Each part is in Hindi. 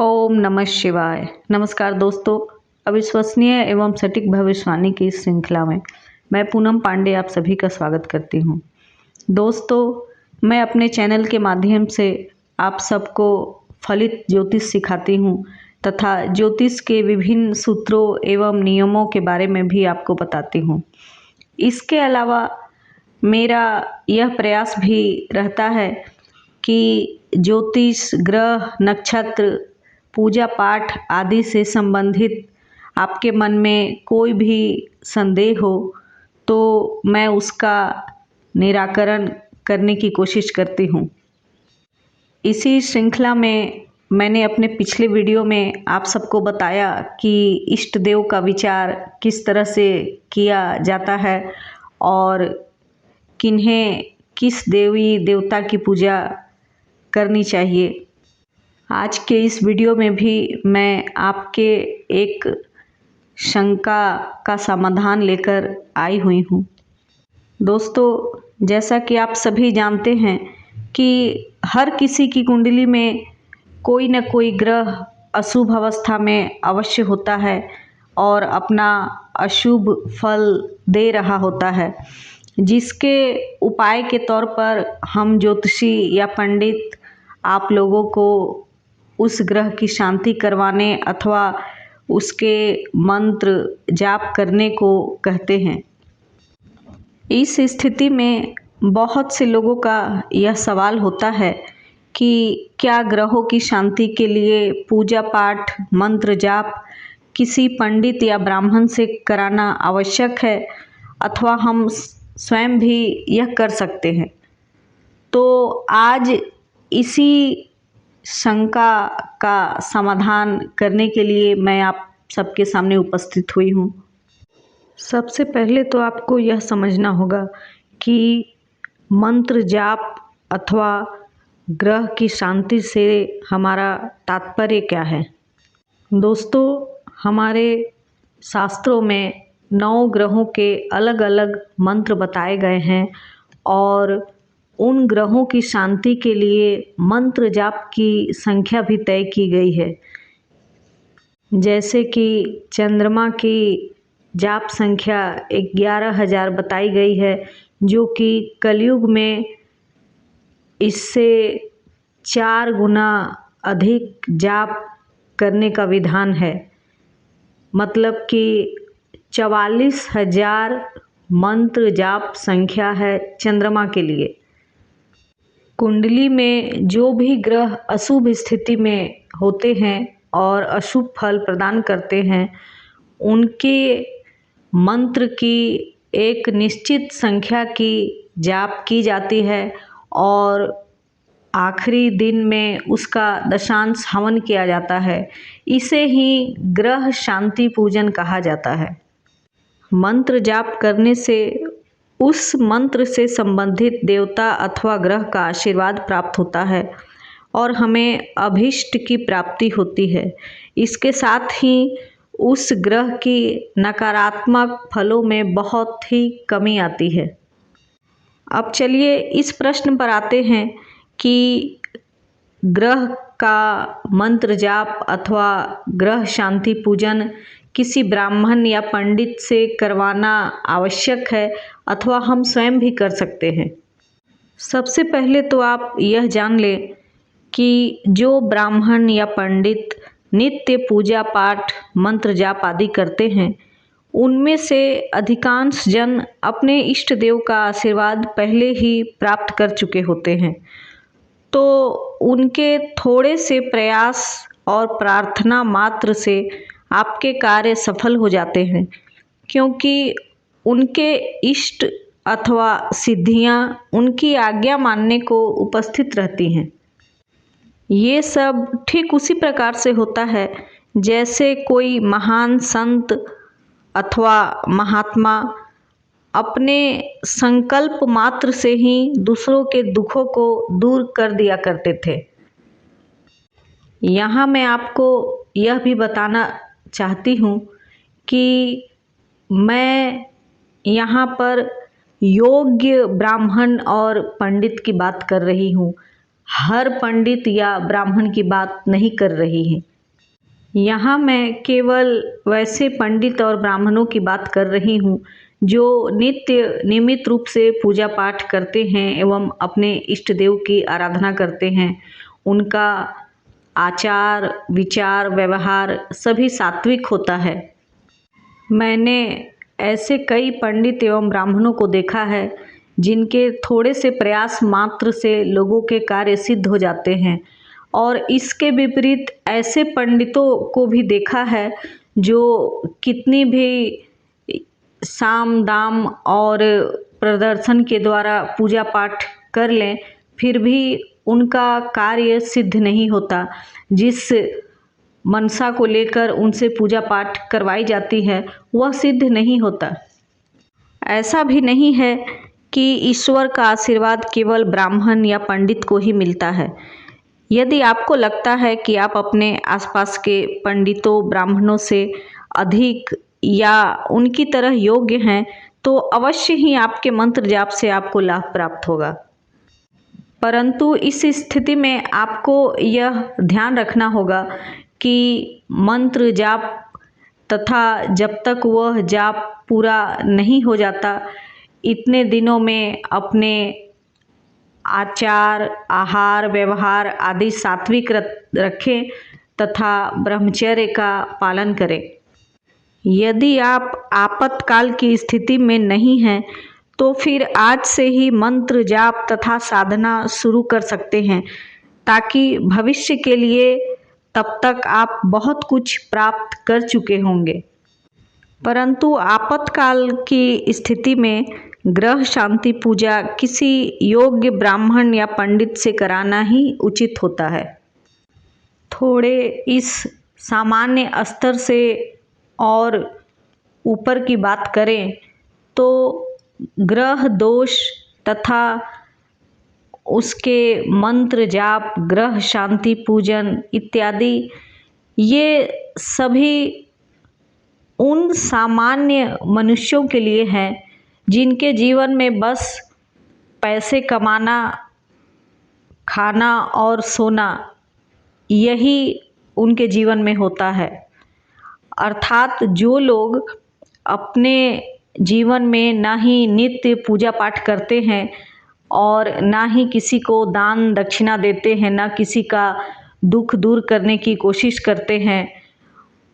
ओम नमः शिवाय। नमस्कार दोस्तों, अविश्वसनीय एवं सटीक भविष्यवाणी की इस श्रृंखला में मैं पूनम पांडे आप सभी का स्वागत करती हूँ। दोस्तों, मैं अपने चैनल के माध्यम से आप सबको फलित ज्योतिष सिखाती हूँ तथा ज्योतिष के विभिन्न सूत्रों एवं नियमों के बारे में भी आपको बताती हूँ। इसके अलावा मेरा यह प्रयास भी रहता है कि ज्योतिष, ग्रह, नक्षत्र, पूजा पाठ आदि से संबंधित आपके मन में कोई भी संदेह हो तो मैं उसका निराकरण करने की कोशिश करती हूँ। इसी श्रृंखला में मैंने अपने पिछले वीडियो में आप सबको बताया कि इष्ट देव का विचार किस तरह से किया जाता है और किन्हें किस देवी देवता की पूजा करनी चाहिए। आज के इस वीडियो में भी मैं आपके एक शंका का समाधान लेकर आई हुई हूँ। दोस्तों, जैसा कि आप सभी जानते हैं कि हर किसी की कुंडली में कोई न कोई ग्रह अशुभ अवस्था में अवश्य होता है और अपना अशुभ फल दे रहा होता है, जिसके उपाय के तौर पर हम ज्योतिषी या पंडित आप लोगों को उस ग्रह की शांति करवाने अथवा उसके मंत्र जाप करने को कहते हैं। इस स्थिति में बहुत से लोगों का यह सवाल होता है कि क्या ग्रहों की शांति के लिए पूजा पाठ, मंत्र जाप किसी पंडित या ब्राह्मण से कराना आवश्यक है अथवा हम स्वयं भी यह कर सकते हैं। तो आज इसी शंका का समाधान करने के लिए मैं आप सबके सामने उपस्थित हुई हूँ। सबसे पहले तो आपको यह समझना होगा कि मंत्र जाप अथवा ग्रह की शांति से हमारा तात्पर्य क्या है। दोस्तों, हमारे शास्त्रों में 9 ग्रहों के अलग अलग मंत्र बताए गए हैं और उन ग्रहों की शांति के लिए मंत्र जाप की संख्या भी तय की गई है। जैसे कि चंद्रमा की जाप संख्या 11,000 बताई गई है, जो कि कलयुग में इससे 4 गुना अधिक जाप करने का विधान है। मतलब कि 44,000 मंत्र जाप संख्या है चंद्रमा के लिए। कुंडली में जो भी ग्रह अशुभ स्थिति में होते हैं और अशुभ फल प्रदान करते हैं, उनके मंत्र की एक निश्चित संख्या की जाप की जाती है और आखिरी दिन में उसका दशांश हवन किया जाता है। इसे ही ग्रह शांति पूजन कहा जाता है। मंत्र जाप करने से उस मंत्र से संबंधित देवता अथवा ग्रह का आशीर्वाद प्राप्त होता है और हमें अभीष्ट की प्राप्ति होती है। इसके साथ ही उस ग्रह की नकारात्मक फलों में बहुत ही कमी आती है। अब चलिए इस प्रश्न पर आते हैं कि ग्रह का मंत्र जाप अथवा ग्रह शांति पूजन किसी ब्राह्मण या पंडित से करवाना आवश्यक है अथवा हम स्वयं भी कर सकते हैं। सबसे पहले तो आप यह जान लें कि जो ब्राह्मण या पंडित नित्य पूजा पाठ, मंत्र जाप आदि करते हैं, उनमें से अधिकांश जन अपने इष्ट देव का आशीर्वाद पहले ही प्राप्त कर चुके होते हैं। तो उनके थोड़े से प्रयास और प्रार्थना मात्र से आपके कार्य सफल हो जाते हैं, क्योंकि उनके इष्ट अथवा सिद्धियां उनकी आज्ञा मानने को उपस्थित रहती हैं। ये सब ठीक उसी प्रकार से होता है जैसे कोई महान संत अथवा महात्मा अपने संकल्प मात्र से ही दूसरों के दुखों को दूर कर दिया करते थे। यहाँ मैं आपको यह भी बताना चाहती हूँ कि मैं यहाँ पर योग्य ब्राह्मण और पंडित की बात कर रही हूँ। हर पंडित या ब्राह्मण की बात नहीं कर रही है। यहाँ मैं केवल वैसे पंडित और ब्राह्मणों की बात कर रही हूँ जो नित्य नियमित रूप से पूजा पाठ करते हैं एवं अपने इष्ट देव की आराधना करते हैं। उनका आचार विचार व्यवहार सभी सात्विक होता है। मैंने ऐसे कई पंडित एवं ब्राह्मणों को देखा है जिनके थोड़े से प्रयास मात्र से लोगों के कार्य सिद्ध हो जाते हैं, और इसके विपरीत ऐसे पंडितों को भी देखा है जो कितनी भी साम दाम और प्रदर्शन के द्वारा पूजा पाठ कर लें फिर भी उनका कार्य सिद्ध नहीं होता। जिस मनसा को लेकर उनसे पूजा पाठ करवाई जाती है वह सिद्ध नहीं होता। ऐसा भी नहीं है कि ईश्वर का आशीर्वाद केवल ब्राह्मण या पंडित को ही मिलता है। यदि आपको लगता है कि आप अपने आसपास के पंडितों ब्राह्मणों से अधिक या उनकी तरह योग्य हैं तो अवश्य ही आपके मंत्र जाप से आपको लाभ प्राप्त होगा। परंतु इस स्थिति में आपको यह ध्यान रखना होगा कि मंत्र जाप तथा जब तक वह जाप पूरा नहीं हो जाता इतने दिनों में अपने आचार आहार व्यवहार आदि सात्विक रखें तथा ब्रह्मचर्य का पालन करें। यदि आप आपातकाल की स्थिति में नहीं हैं तो फिर आज से ही मंत्र जाप तथा साधना शुरू कर सकते हैं ताकि भविष्य के लिए तब तक आप बहुत कुछ प्राप्त कर चुके होंगे। परंतु आपातकाल की स्थिति में ग्रह शांति पूजा किसी योग्य ब्राह्मण या पंडित से कराना ही उचित होता है। थोड़े इस सामान्य स्तर से और ऊपर की बात करें तो ग्रह दोष तथा उसके मंत्र जाप ग्रह शांति पूजन इत्यादि ये सभी उन सामान्य मनुष्यों के लिए हैं जिनके जीवन में बस पैसे कमाना खाना और सोना यही उनके जीवन में होता है। अर्थात जो लोग अपने जीवन में ना ही नित्य पूजा पाठ करते हैं और ना ही किसी को दान दक्षिणा देते हैं, ना किसी का दुख दूर करने की कोशिश करते हैं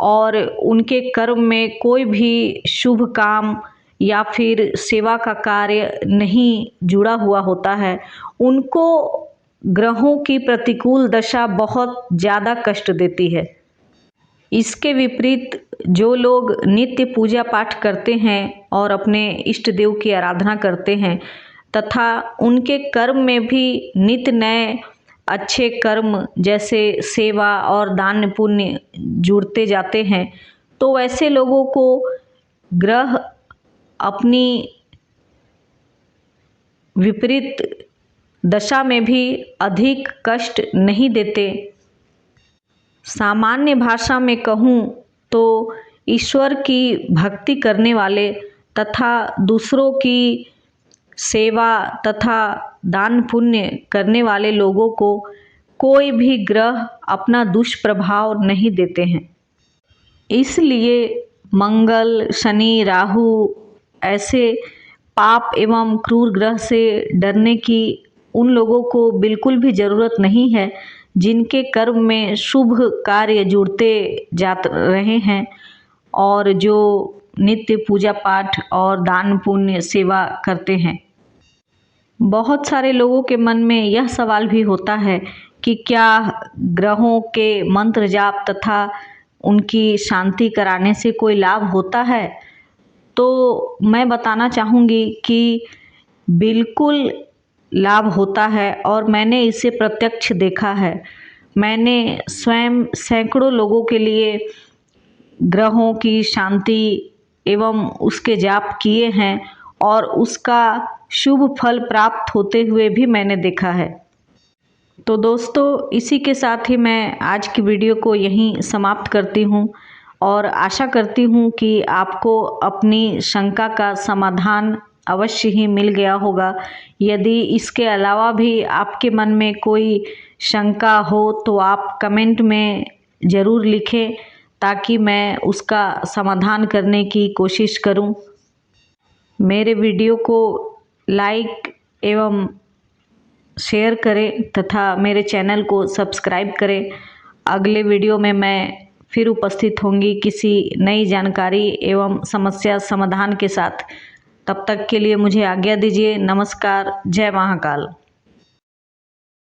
और उनके कर्म में कोई भी शुभ काम या फिर सेवा का कार्य नहीं जुड़ा हुआ होता है, उनको ग्रहों की प्रतिकूल दशा बहुत ज़्यादा कष्ट देती है। इसके विपरीत जो लोग नित्य पूजा पाठ करते हैं और अपने इष्ट देव की आराधना करते हैं तथा उनके कर्म में भी नित्य नए अच्छे कर्म जैसे सेवा और दान पुण्य जुड़ते जाते हैं, तो वैसे लोगों को ग्रह अपनी विपरीत दशा में भी अधिक कष्ट नहीं देते। सामान्य भाषा में कहूँ तो ईश्वर की भक्ति करने वाले तथा दूसरों की सेवा तथा दान पुण्य करने वाले लोगों को कोई भी ग्रह अपना दुष्प्रभाव नहीं देते हैं। इसलिए मंगल शनि राहु ऐसे पाप एवं क्रूर ग्रह से डरने की उन लोगों को बिल्कुल भी ज़रूरत नहीं है जिनके कर्म में शुभ कार्य जुड़ते जा रहे हैं और जो नित्य पूजा पाठ और दान पुण्य सेवा करते हैं। बहुत सारे लोगों के मन में यह सवाल भी होता है कि क्या ग्रहों के मंत्र जाप तथा उनकी शांति कराने से कोई लाभ होता है? तो मैं बताना चाहूँगी कि बिल्कुल लाभ होता है और मैंने इसे प्रत्यक्ष देखा है। मैंने स्वयं सैकड़ों लोगों के लिए ग्रहों की शांति एवं उसके जाप किए हैं और उसका शुभ फल प्राप्त होते हुए भी मैंने देखा है। तो दोस्तों, इसी के साथ ही मैं आज की वीडियो को यहीं समाप्त करती हूँ और आशा करती हूँ कि आपको अपनी शंका का समाधान अवश्य ही मिल गया होगा। यदि इसके अलावा भी आपके मन में कोई शंका हो तो आप कमेंट में ज़रूर लिखें ताकि मैं उसका समाधान करने की कोशिश करूं। मेरे वीडियो को लाइक एवं शेयर करें तथा मेरे चैनल को सब्सक्राइब करें। अगले वीडियो में मैं फिर उपस्थित होंगी किसी नई जानकारी एवं समस्या समाधान के साथ। तब तक के लिए मुझे आज्ञा दीजिए। नमस्कार। जय महाकाल।